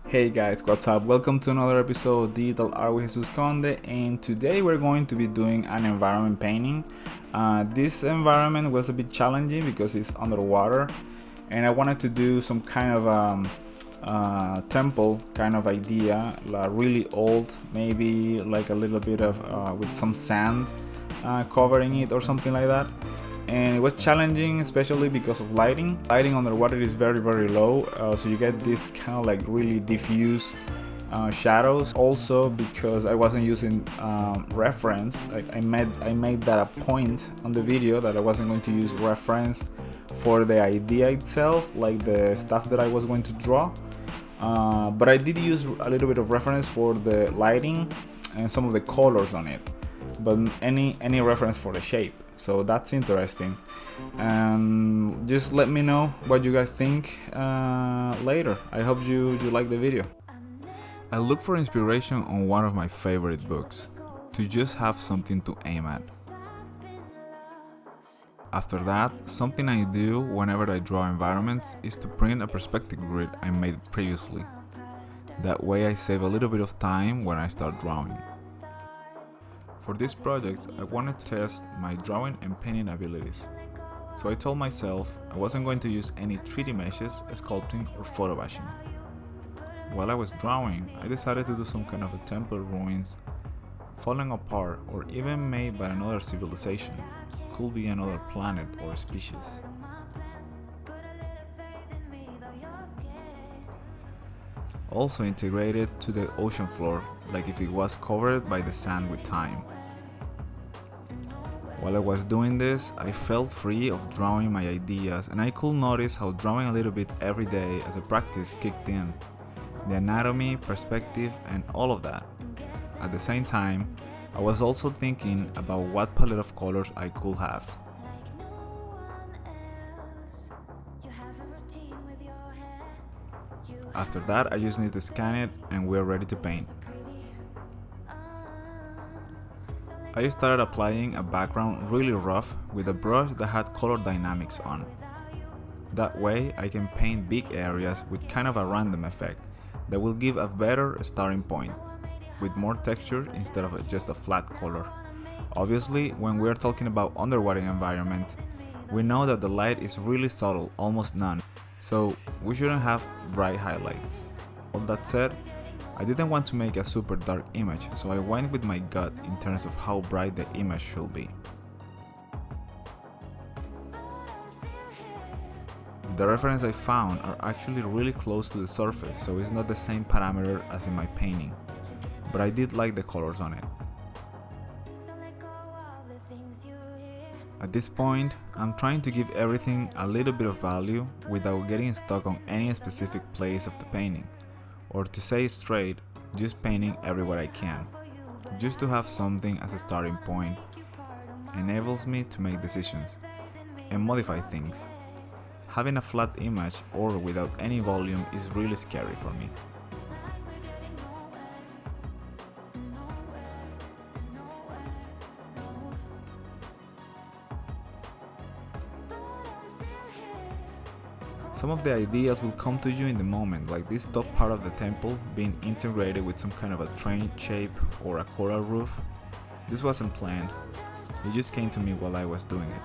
Hey guys, what's up? Welcome to another episode of Digital Art with Jesus Conde, and today we're going to be doing an environment painting. This environment was a bit challenging because it's underwater, and I wanted to do some kind of temple kind of idea, like really old, maybe like a little bit of with some sand covering it or something like that. And it was challenging, especially because of lighting. Lighting underwater is very low, so you get this kind of like really diffuse shadows. Also because I wasn't using reference, like I made that a point on the video that I wasn't going to use reference for the idea itself, like the stuff that I was going to draw, but I did use a little bit of reference for the lighting and some of the colors on it, but any reference for the shape. So that's interesting, and just let me know what you guys think later. I hope you like the video. I look for inspiration on one of my favorite books, to just have something to aim at. After that, something I do whenever I draw environments is to print a perspective grid I made previously. That way I save a little bit of time when I start drawing. For this project, I wanted to test my drawing and painting abilities. So I told myself I wasn't going to use any 3D meshes, sculpting or photobashing. While I was drawing, I decided to do some kind of a temple ruins, falling apart or even made by another civilization. Could be another planet or species. Also integrated to the ocean floor, like if it was covered by the sand with time. While I was doing this, I felt free of drawing my ideas, and I could notice how drawing a little bit every day as a practice kicked in. The anatomy, perspective, and all of that. At the same time, I was also thinking about what palette of colors I could have. After that, I just need to scan it and we're ready to paint. I started applying a background really rough with a brush that had color dynamics on. That way I can paint big areas with kind of a random effect that will give a better starting point, with more texture instead of just a flat color. Obviously, when we are talking about underwater environment, we know that the light is really subtle, almost none, so we shouldn't have bright highlights. All that said, I didn't want to make a super dark image, so I went with my gut in terms of how bright the image should be. The reference I found are actually really close to the surface, so it's not the same parameter as in my painting, but I did like the colors on it. At this point, I'm trying to give everything a little bit of value without getting stuck on any specific place of the painting. Or to say it straight, just painting everywhere I can. Just to have something as a starting point enables me to make decisions and modify things. Having a flat image or without any volume is really scary for me. Some of the ideas will come to you in the moment, like this top part of the temple being integrated with some kind of a train shape or a coral roof. This wasn't planned, it just came to me while I was doing it.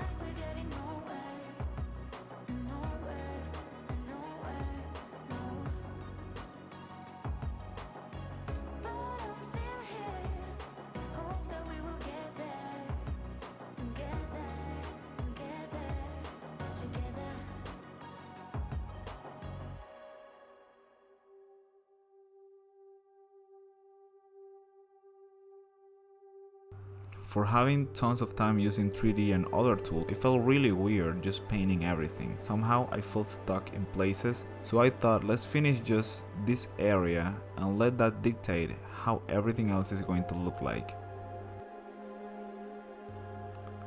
For having tons of time using 3D and other tools, it felt really weird just painting everything. Somehow I felt stuck in places, so I thought let's finish just this area and let that dictate how everything else is going to look like.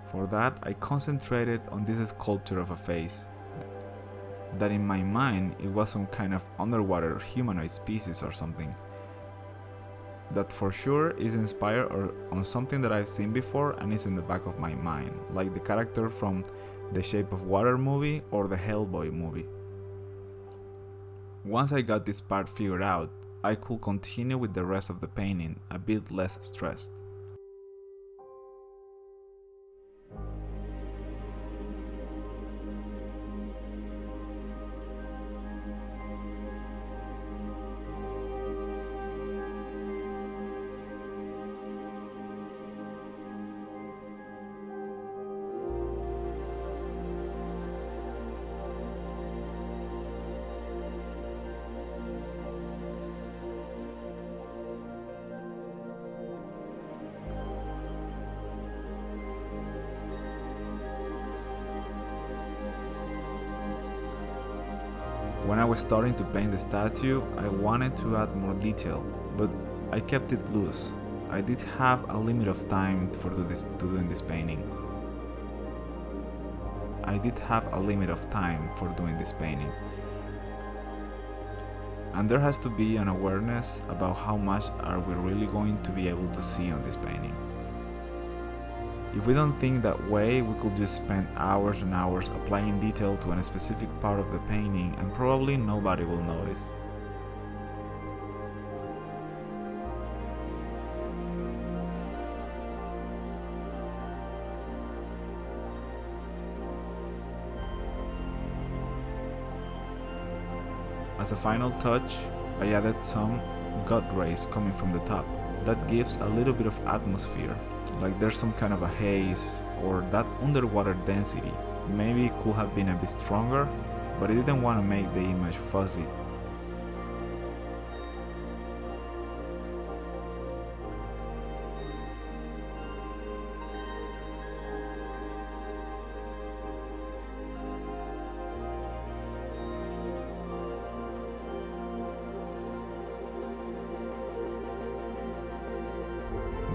For that, I concentrated on this sculpture of a face, that in my mind it was some kind of underwater humanoid species or something. That for sure is inspired on something that I've seen before and is in the back of my mind, like the character from the Shape of Water movie or the Hellboy movie. Once I got this part figured out, I could continue with the rest of the painting a bit less stressed. When I was starting to paint the statue, I wanted to add more detail, but I kept it loose. I did have a limit of time for doing this painting. And there has to be an awareness about how much are we really going to be able to see on this painting. If we don't think that way, we could just spend hours and hours applying detail to a specific part of the painting and probably nobody will notice. As a final touch, I added some gut rays coming from the top. That gives a little bit of atmosphere, like there's some kind of a haze or that underwater density. Maybe it could have been a bit stronger, but I didn't want to make the image fuzzy.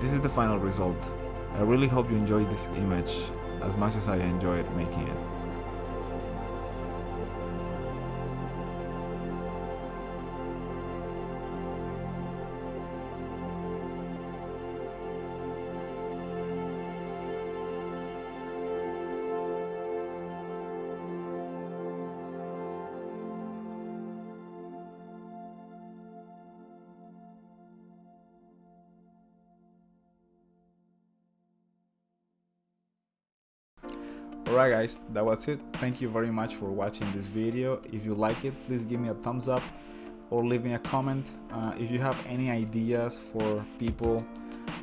This is the final result. I really hope you enjoyed this image as much as I enjoyed making it. Alright guys, that was it. Thank you very much for watching this video. If you like it, please give me a thumbs up or leave me a comment. If you have any ideas for people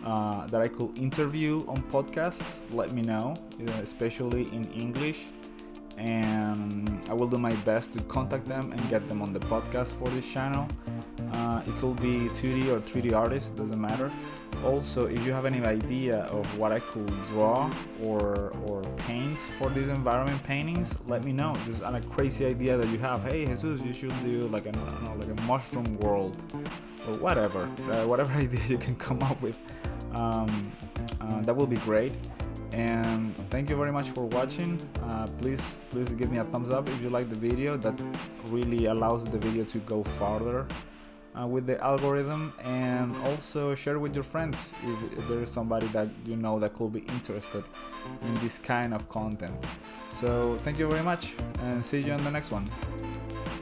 that I could interview on podcasts, let me know, especially in English, and I will do my best to contact them and get them on the podcast for this channel. It could be 2D or 3D artists, doesn't matter. Also, if you have any idea of what I could draw or paint for these environment paintings, let me know. Just a crazy idea that you have. Hey Jesus, you should do like a mushroom world or whatever. Whatever idea you can come up with, that will be great. And thank you very much for watching. Please give me a thumbs up if you like the video. That really allows the video to go farther with the algorithm, and also share with your friends if there is somebody that you know that could be interested in this kind of content. So thank you very much and see you on the next one.